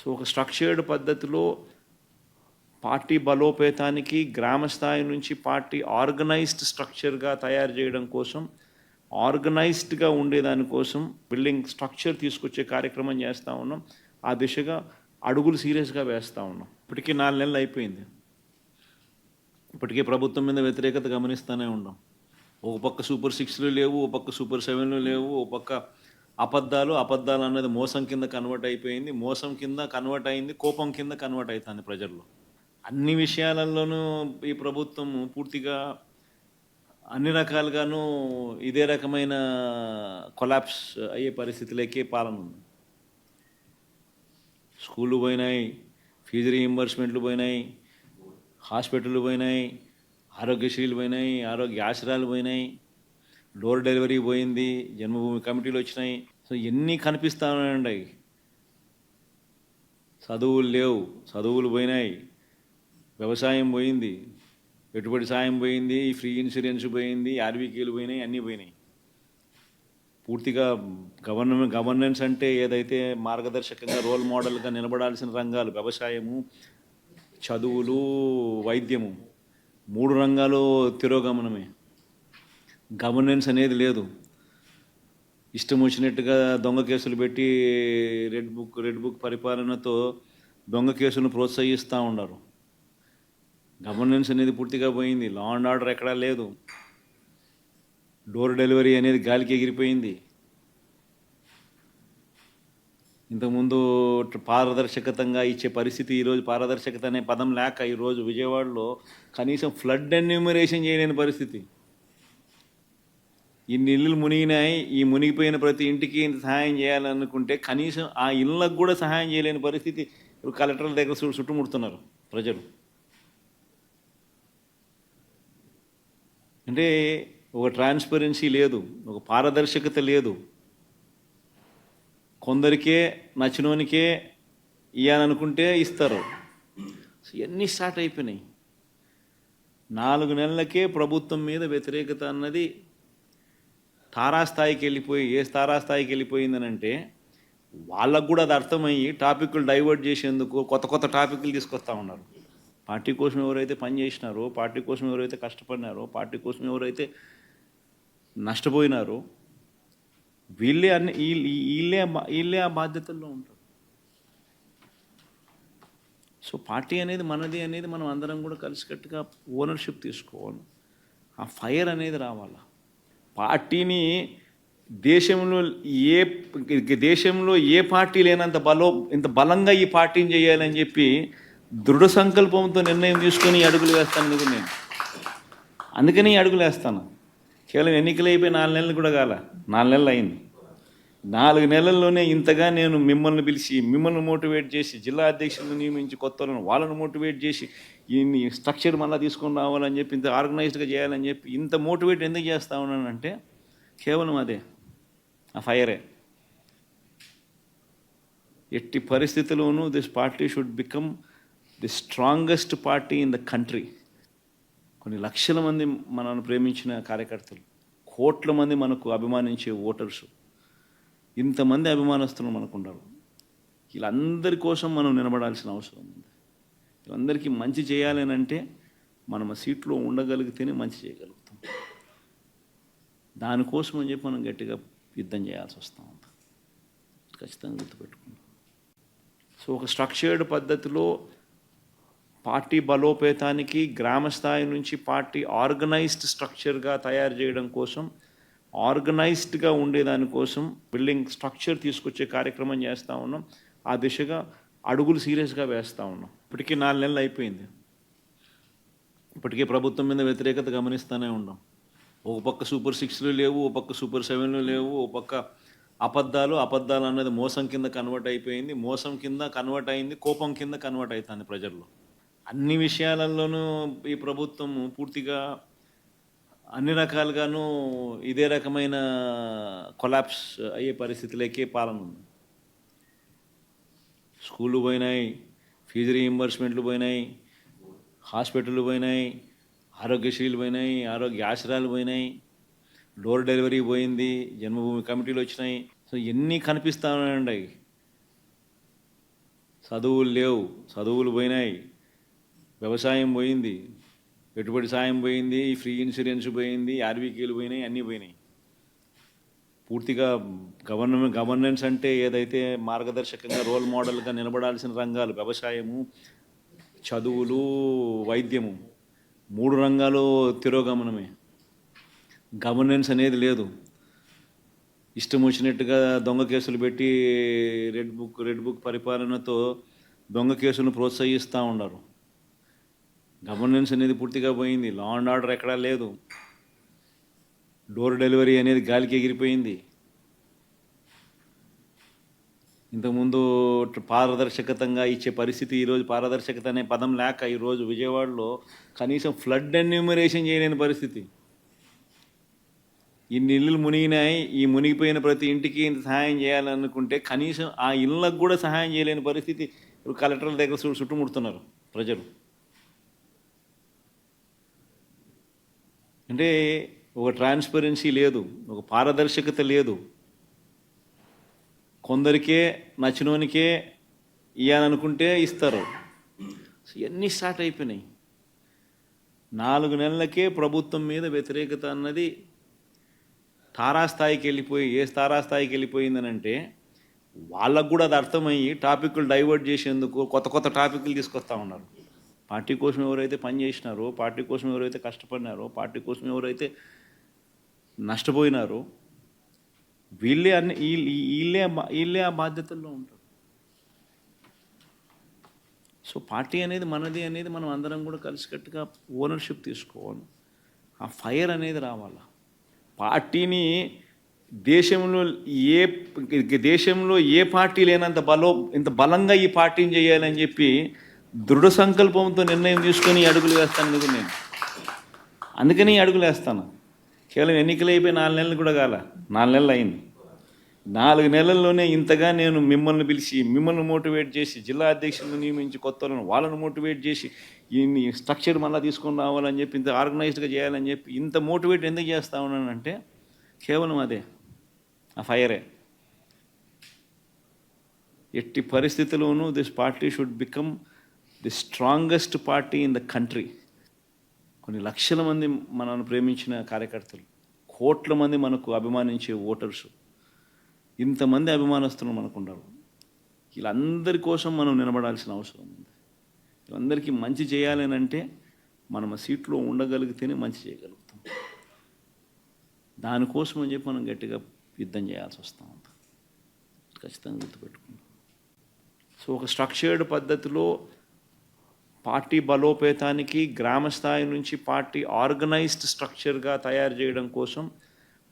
So ఒక structured పద్ధతిలో party బలోపేతానికి గ్రామ స్థాయి నుంచి పార్టీ ఆర్గనైజ్డ్ స్ట్రక్చర్గా తయారు చేయడం కోసం, ఆర్గనైజ్డ్గా ఉండేదానికోసం బిల్డింగ్ స్ట్రక్చర్ తీసుకొచ్చే కార్యక్రమం చేస్తూ ఉన్నాం. ఆ దిశగా అడుగులు సీరియస్గా వేస్తూ ఉన్నాం. ఇప్పటికీ 4 నెలలు అయిపోయింది. ఇప్పటికే ప్రభుత్వం మీద వ్యతిరేకత గమనిస్తూనే ఉన్నాం. ఒక పక్క సూపర్ 6లు లేవు, ఒక పక్క సూపర్ 7లు లేవు, ఒక పక్క అబద్ధాలు అన్నది మోసం కింద కన్వర్ట్ అయిపోయింది, మోసం కింద కన్వర్ట్ అయింది, కోపం కింద కన్వర్ట్ అవుతుంది ప్రజల్లో. అన్ని విషయాలలోనూ ఈ ప్రభుత్వం పూర్తిగా అన్ని రకాలుగాను ఇదే రకమైన కొలాప్స్ అయ్యే పరిస్థితులకే పాలన ఉంది. స్కూళ్ళు పోయినాయి, ఫీజు రీయింబర్స్మెంట్లు పోయినాయి, హాస్పిటళ్ళు పోయినాయి, ఆరోగ్యశ్రీలు పోయినాయి, ఆరోగ్య ఆశ్రయాలు పోయినాయి, డోర్ డెలివరీ పోయింది, జన్మభూమి కమిటీలు వచ్చినాయి. సో ఎన్ని కనిపిస్తూ ఉన్నాయండి. చదువులు లేవు, చదువులు పోయినాయి, వ్యవసాయం పోయింది, పెట్టుబడి సాయం పోయింది, ఫ్రీ ఇన్సూరెన్స్ పోయింది, ఆర్బీకేలు పోయినాయి, అన్నీ పోయినాయి. పూర్తిగా గవర్నెన్స్ అంటే ఏదైతే మార్గదర్శకంగా రోల్ మోడల్గా నిలబడాల్సిన రంగాలు వ్యవసాయము, చదువులు, వైద్యము, 3 రంగాలు తిరోగమనమే. గవర్నెన్స్ అనేది లేదు. ఇష్టం వచ్చినట్టుగా దొంగ కేసులు పెట్టి రెడ్ బుక్ పరిపాలనతో దొంగ కేసులను ప్రోత్సహిస్తూ ఉన్నారు. గవర్నెన్స్ అనేది పూర్తిగా పోయింది. లా అండ్ ఆర్డర్ ఎక్కడా లేదు. డోర్ డెలివరీ అనేది గాలికి ఎగిరిపోయింది. ఇంతకుముందు పారదర్శకతంగా ఇచ్చే పరిస్థితి ఈరోజు పారదర్శకత అనే పదం లేక ఈరోజు విజయవాడలో కనీసం ఫ్లడ్ ఎన్యూమరేషన్ చేయలేని పరిస్థితి. ఇన్ని ఇళ్ళు మునిగినాయి, ఈ మునిగిపోయిన ప్రతి ఇంటికి ఇంత సహాయం చేయాలనుకుంటే కనీసం ఆ ఇళ్ళకు కూడా సహాయం చేయలేని పరిస్థితి. ఇప్పుడు కలెక్టర్ల దగ్గర చుట్టుముడుతున్నారు ప్రజలు. అంటే ఒక ట్రాన్స్పరెన్సీ లేదు, ఒక పారదర్శకత లేదు. కొందరికే నచ్చినోనికే ఇవ్వాలనుకుంటే ఇస్తారు. ఇవన్నీ స్టార్ట్ అయిపోయినాయి. 4 నెలలకే ప్రభుత్వం మీద వ్యతిరేకత అన్నది తారాస్థాయికి వెళ్ళిపోయి, తారాస్థాయికి వెళ్ళిపోయిందనంటే వాళ్ళకు కూడా అది అర్థమయ్యి టాపిక్లు డైవర్ట్ చేసేందుకు కొత్త టాపిక్లు తీసుకొస్తూ ఉన్నారు. పార్టీ కోసం ఎవరైతే పనిచేసినారో, పార్టీ కోసం ఎవరైతే కష్టపడినారో, పార్టీ కోసం ఎవరైతే నష్టపోయినారో వీళ్ళే ఆ బాధ్యతల్లో ఉంటారు. సో పార్టీ అనేది మనది అనేది మనం అందరం కూడా కలిసికట్టుగా ఓనర్షిప్ తీసుకోవాలి. ఆ ఫైర్ అనేది రావాలి. పార్టీని దేశంలో ఏ పార్టీ లేనంత ఇంత బలంగా ఈ పార్టీని చేయాలని చెప్పి దృఢ సంకల్పంతో నిర్ణయం తీసుకొని అడుగులు వేస్తాను కదా నేను. అందుకని అడుగులు వేస్తాను. కేవలం ఎన్నికలు అయిపోయి 4 నెలలు కూడా కాల, 4 నెలలు అయింది. 4 నెలల్లోనే ఇంతగా నేను మిమ్మల్ని పిలిచి, మిమ్మల్ని మోటివేట్ చేసి, జిల్లా అధ్యక్షులను నియమించి, వాళ్ళను మోటివేట్ చేసి, ఈ స్ట్రక్చర్ మళ్ళీ తీసుకొని రావాలని చెప్పి, ఇంత ఆర్గనైజ్డ్గా చేయాలని చెప్పి ఇంత మోటివేట్ ఎందుకు చేస్తా ఉన్నానంటే కేవలం అదే, ఆ ఫైరే. ఎట్టి పరిస్థితుల్లోనూ this party should become the strongest party in the country. కొన్ని లక్షల మంది మనల్ని ప్రేమించిన కార్యకర్తలు, కోట్ల మంది మనకు అభిమానించే ఓటర్సు, ఇంతమంది అభిమానస్తులు మనకు ఉన్నారు. వీళ్ళందరి కోసం మనం నిలబడాల్సిన అవసరం ఉంది. వీళ్ళందరికీ మంచి చేయాలని అంటే మనం ఆ సీట్లో ఉండగలిగితేనే మంచి చేయగలుగుతాం. దానికోసం అని చెప్పి మనం గట్టిగా యుద్ధం చేయాల్సి వస్తూ ఉంది. ఖచ్చితంగా గుర్తుపెట్టుకుంటాం. సో ఒక స్ట్రక్చర్డ్ పద్ధతిలో పార్టీ బలోపేతానికి గ్రామ స్థాయి నుంచి పార్టీ ఆర్గనైజ్డ్ స్ట్రక్చర్గా తయారు చేయడం కోసం, ఆర్గనైజ్డ్గా ఉండేదానికోసం బిల్డింగ్ స్ట్రక్చర్ తీసుకొచ్చే కార్యక్రమం చేస్తూ ఉన్నాం. ఆ దిశగా అడుగులు సీరియస్గా వేస్తూ ఉన్నాం. ఇప్పటికీ 4 నెలలు అయిపోయింది. ఇప్పటికే ప్రభుత్వం మీద వ్యతిరేకత గమనిస్తూనే ఉన్నాం. ఒక పక్క సూపర్ 6లు లేవు, ఒక పక్క సూపర్ 7లు లేవు, ఒక పక్క అబద్ధాలు అన్నది మోసం కింద కన్వర్ట్ అయిపోయింది, మోసం కింద కన్వర్ట్ అయింది, కోపం కింద కన్వర్ట్ అవుతుంది ప్రజల్లో. అన్ని విషయాలలోనూ ఈ ప్రభుత్వం పూర్తిగా అన్ని రకాలుగాను ఇదే రకమైన కొలాప్స్ అయ్యే పరిస్థితులకే పాలన ఉంది. స్కూళ్ళు పోయినాయి, ఫీజు రీయింబర్స్మెంట్లు పోయినాయి, హాస్పిటళ్ళు పోయినాయి, ఆరోగ్యశ్రీలు పోయినాయి, ఆరోగ్య ఆశ్రయాలు పోయినాయి, డోర్ డెలివరీ పోయింది, జన్మభూమి కమిటీలు వచ్చినాయి. సో ఎన్ని కనిపిస్తూ ఉన్నాయండి. చదువులు లేవు, చదువులు పోయినాయి, వ్యవసాయం పోయింది, పెట్టుబడి సాయం పోయింది, ఫ్రీ ఇన్సూరెన్స్ పోయింది, ఆర్బీకేలు పోయినాయి, అన్నీ పోయినాయి. పూర్తిగా గవర్నెన్స్ అంటే ఏదైతే మార్గదర్శకంగా రోల్ మోడల్గా నిలబడాల్సిన రంగాలు వ్యవసాయము, చదువులు, వైద్యము, 3 రంగాలు తిరోగమనమే. గవర్నెన్స్ అనేది లేదు. ఇష్టం వచ్చినట్టుగా దొంగ కేసులు పెట్టి రెడ్ బుక్ పరిపాలనతో దొంగ కేసులను ప్రోత్సహిస్తూ ఉన్నారు. గవర్నెన్స్ అనేది పూర్తిగా పోయింది. లా అండ్ ఆర్డర్ ఎక్కడా లేదు. డోర్ డెలివరీ అనేది గాలికి ఎగిరిపోయింది. ఇంతకుముందు పారదర్శకతంగా ఇచ్చే పరిస్థితి ఈరోజు పారదర్శకత అనే పదం లేక ఈరోజు విజయవాడలో కనీసం ఫ్లడ్ ఎన్యూమరేషన్ చేయలేని పరిస్థితి. ఇన్ని ఇళ్ళు మునిగినాయి, ఈ మునిగిపోయిన ప్రతి ఇంటికి ఇంత సహాయం చేయాలనుకుంటే కనీసం ఆ ఇళ్ళకు కూడా సహాయం చేయలేని పరిస్థితి. ఇప్పుడు కలెక్టర్ల దగ్గర చుట్టుముడుతున్నారు ప్రజలు. అంటే ఒక ట్రాన్స్పరెన్సీ లేదు, ఒక పారదర్శకత లేదు. కొందరికే నచ్చినోనికే ఇవ్వాలనుకుంటే ఇస్తారు. ఇవన్నీ స్టార్ట్ అయిపోయినాయి. 4 నెలలకే ప్రభుత్వం మీద వ్యతిరేకత అన్నది తారాస్థాయికి వెళ్ళిపోయి, ఏ తారాస్థాయికి వెళ్ళిపోయిందనంటే వాళ్ళకు కూడా అది అర్థమయ్యి టాపిక్లు డైవర్ట్ చేసేందుకు కొత్త టాపిక్లు తీసుకొస్తూ ఉన్నారు. పార్టీ కోసం ఎవరైతే పనిచేసినారో, పార్టీ కోసం ఎవరైతే కష్టపడినారో, పార్టీ కోసం ఎవరైతే నష్టపోయినారో వీళ్ళే ఆ బాధ్యతల్లో ఉంటారు. సో పార్టీ అనేది మనది అనేది మనం అందరం కూడా కలిసికట్టుగా ఓనర్షిప్ తీసుకోవాలి. ఆ ఫైర్ అనేది రావాలి. పార్టీని దేశంలో ఏ పార్టీ లేనంత ఇంత బలంగా ఈ పార్టీని చేయాలని చెప్పి దృఢ సంకల్పంతో నిర్ణయం తీసుకొని అడుగులు వేస్తాను కదా నేను. అందుకని అడుగులు వేస్తాను. కేవలం ఎన్నికలు అయిపోయి 4 నెలలు కూడా కాల, 4 నెలలు అయింది. 4 నెలల్లోనే ఇంతగా నేను మిమ్మల్ని పిలిచి, మిమ్మల్ని మోటివేట్ చేసి, జిల్లా అధ్యక్షులను నియమించి, కొత్త వాళ్ళను మోటివేట్ చేసి, ఈ స్ట్రక్చర్ మళ్ళీ తీసుకొని రావాలని చెప్పి, ఇంత ఆర్గనైజ్డ్గా చేయాలని చెప్పి ఇంత మోటివేట్ ఎందుకు చేస్తా ఉన్నానంటే కేవలం అదే, ఆ ఫైరే. ఎట్టి పరిస్థితుల్లోనూ this party should become the strongest party in the country. కొన్ని లక్షల మంది మనల్ని ప్రేమించిన కార్యకర్తలు, కోట్ల మంది మనకు అభిమానించే ఓటర్సు, ఇంతమంది అభిమానస్తులు మనకున్నారు. వీళ్ళందరి కోసం మనం నిలబడాల్సిన అవసరం ఉంది. వీళ్ళందరికీ మంచి చేయాలని అంటే మనం ఆ సీట్లో ఉండగలిగితేనే మంచి చేయగలుగుతాం. దానికోసం అని చెప్పి మనం గట్టిగా యుద్ధం చేయాల్సి వస్తూ ఉంది. ఖచ్చితంగా గుర్తుపెట్టుకుంటాం. సో ఒక స్ట్రక్చర్డ్ పద్ధతిలో పార్టీ బలోపేతానికి గ్రామ స్థాయి నుంచి పార్టీ ఆర్గనైజ్డ్ స్ట్రక్చర్గా తయారు చేయడం కోసం,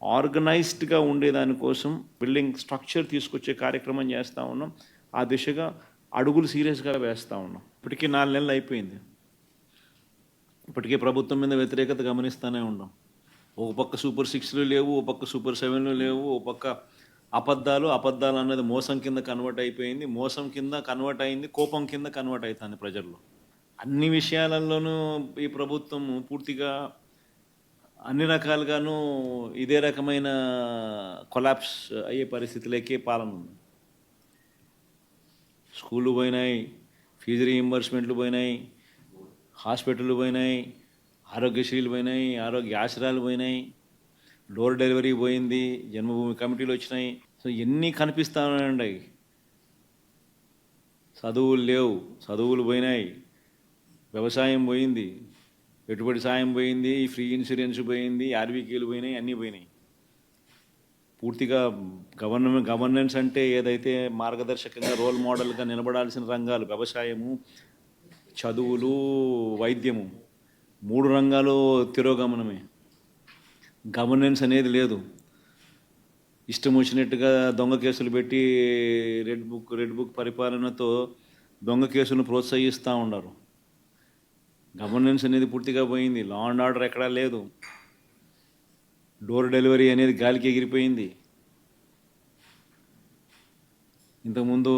ఆర్గనైజ్డ్గా ఉండేదానికోసం బిల్డింగ్ స్ట్రక్చర్ తీసుకొచ్చే కార్యక్రమం చేస్తూ ఉన్నాం. ఆ దిశగా అడుగులు సీరియస్గా వేస్తూ ఉన్నాం. ఇప్పటికీ 4 నెలలు అయిపోయింది. ఇప్పటికే ప్రభుత్వం మీద వ్యతిరేకత గమనిస్తూనే ఉన్నాం. ఒక పక్క సూపర్ 6లు లేవు, ఒక పక్క సూపర్ 7లు లేవు, ఒక పక్క అబద్ధాలు అన్నది మోసం కింద కన్వర్ట్ అయిపోయింది, మోసం కింద కన్వర్ట్ అయింది, కోపం కింద కన్వర్ట్ అవుతుంది ప్రజల్లో. అన్ని విషయాలలోనూ ఈ ప్రభుత్వం పూర్తిగా అన్ని రకాలుగాను ఇదే రకమైన కొలాప్స్ అయ్యే పరిస్థితులకే పాలన ఉంది. స్కూళ్ళు పోయినాయి, ఫీజు రీయింబర్స్మెంట్లు పోయినాయి, హాస్పిటళ్ళు పోయినాయి, ఆరోగ్యశ్రీలు పోయినాయి, ఆరోగ్య ఆశ్రయాలు పోయినాయి, డోర్ డెలివరీ పోయింది, జన్మభూమి కమిటీలు వచ్చినాయి. సో ఎన్ని కనిపిస్తూ ఉన్నాయండి. చదువులు లేవు, చదువులు పోయినాయి, వ్యవసాయం పోయింది, పెట్టుబడి సాయం పోయింది, ఫ్రీ ఇన్సూరెన్స్ పోయింది, ఆర్బీకేలు పోయినాయి, అన్నీ పోయినాయి. పూర్తిగా గవర్నెన్స్ అంటే ఏదైతే మార్గదర్శకంగా రోల్ మోడల్గా నిలబడాల్సిన రంగాలు వ్యవసాయము, చదువులు, వైద్యము, 3 రంగాలు తిరోగమనమే. గవర్నెన్స్ అనేది లేదు. ఇష్టం వచ్చినట్టుగా దొంగ కేసులు పెట్టి రెడ్ బుక్ పరిపాలనతో దొంగ కేసులను ప్రోత్సహిస్తూ ఉన్నారు. గవర్నెన్స్ అనేది పూర్తిగా పోయింది. లా అండ్ ఆర్డర్ ఎక్కడా లేదు. డోర్ డెలివరీ అనేది గాలికి ఎగిరిపోయింది. ఇంతకుముందు